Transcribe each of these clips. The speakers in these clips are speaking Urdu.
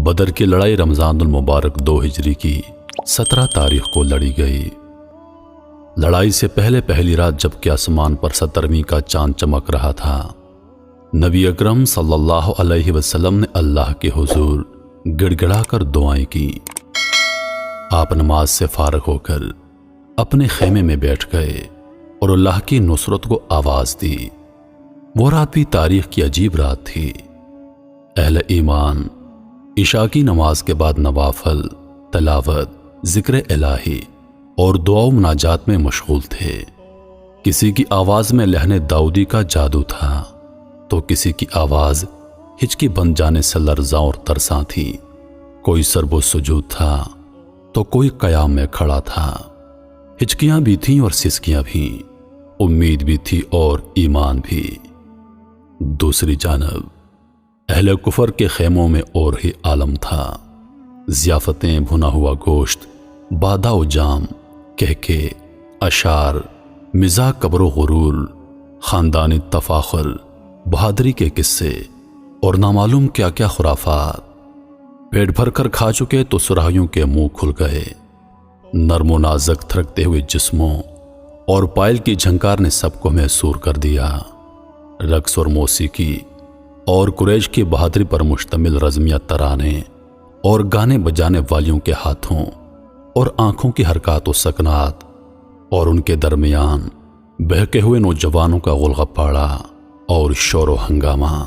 بدر کی لڑائی رمضان المبارک 2 ہجری کی 17 تاریخ کو لڑی گئی۔ لڑائی سے پہلے پہلی رات جب کہ آسمان پر 17ویں کا چاند چمک رہا تھا، نبی اکرم صلی اللہ علیہ وسلم نے اللہ کے حضور گڑ گڑا کر دعائیں کی۔ آپ نماز سے فارغ ہو کر اپنے خیمے میں بیٹھ گئے اور اللہ کی نصرت کو آواز دی۔ وہ رات بھی تاریخ کی عجیب رات تھی۔ اہل ایمان عشاء کی نماز کے بعد نوافل، تلاوت، ذکر الہی اور دعا و مناجات میں مشغول تھے۔ کسی کی آواز میں لہن داؤدی کا جادو تھا تو کسی کی آواز ہچکی بن جانے سے لرزاں اور ترساں تھی۔ کوئی سرب و سجود تھا تو کوئی قیام میں کھڑا تھا۔ ہچکیاں بھی تھیں اور سسکیاں بھی، امید بھی تھی اور ایمان بھی۔ دوسری جانب اہل کفر کے خیموں میں اور ہی عالم تھا۔ ضیافتیں، بھنا ہوا گوشت، بادہ و جام، کہکے، اشعار، مزاح، کبر و غرور، خاندانی تفاخر، بہادری کے قصے اور نامعلوم کیا کیا خرافات۔ پیٹ بھر کر کھا چکے تو سراہیوں کے منہ کھل گئے۔ نرم و نازک تھرکتے ہوئے جسموں اور پائل کی جھنکار نے سب کو محصور کر دیا۔ رقص اور موسیقی اور قریش کی بہادری پر مشتمل رزمیہ ترانے اور گانے بجانے والیوں کے ہاتھوں اور آنکھوں کی حرکات و سکنات اور ان کے درمیان بہکے ہوئے نوجوانوں کا غلغپاڑا اور شور و ہنگامہ۔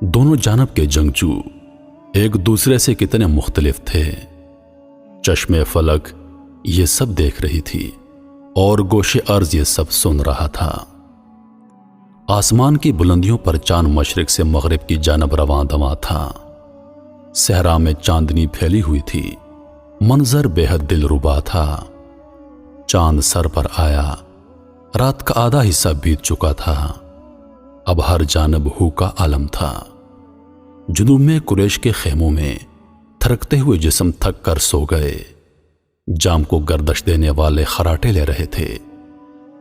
دونوں جانب کے جنگجو ایک دوسرے سے کتنے مختلف تھے۔ چشم فلک یہ سب دیکھ رہی تھی اور گوش ارض یہ سب سن رہا تھا۔ آسمان کی بلندیوں پر چاند مشرق سے مغرب کی جانب رواں دواں تھا۔ صحرا میں چاندنی پھیلی ہوئی تھی، منظر بے حد دلربا تھا۔ چاند سر پر آیا، رات کا آدھا حصہ بیت چکا تھا۔ اب ہر جانب ہو کا عالم تھا۔ جنوب میں قریش کے خیموں میں تھرکتے ہوئے جسم تھک کر سو گئے۔ جام کو گردش دینے والے خراٹے لے رہے تھے۔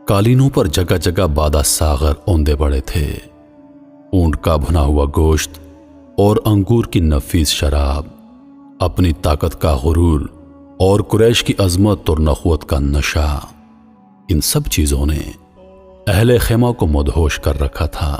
قالینوں پر جگہ جگہ بادہ ساغر اوندے پڑے تھے۔ اونٹ کا بھنا ہوا گوشت اور انگور کی نفیس شراب، اپنی طاقت کا غرور اور قریش کی عظمت اور نخوت کا نشہ، ان سب چیزوں نے اہل خیمہ کو مدہوش کر رکھا تھا۔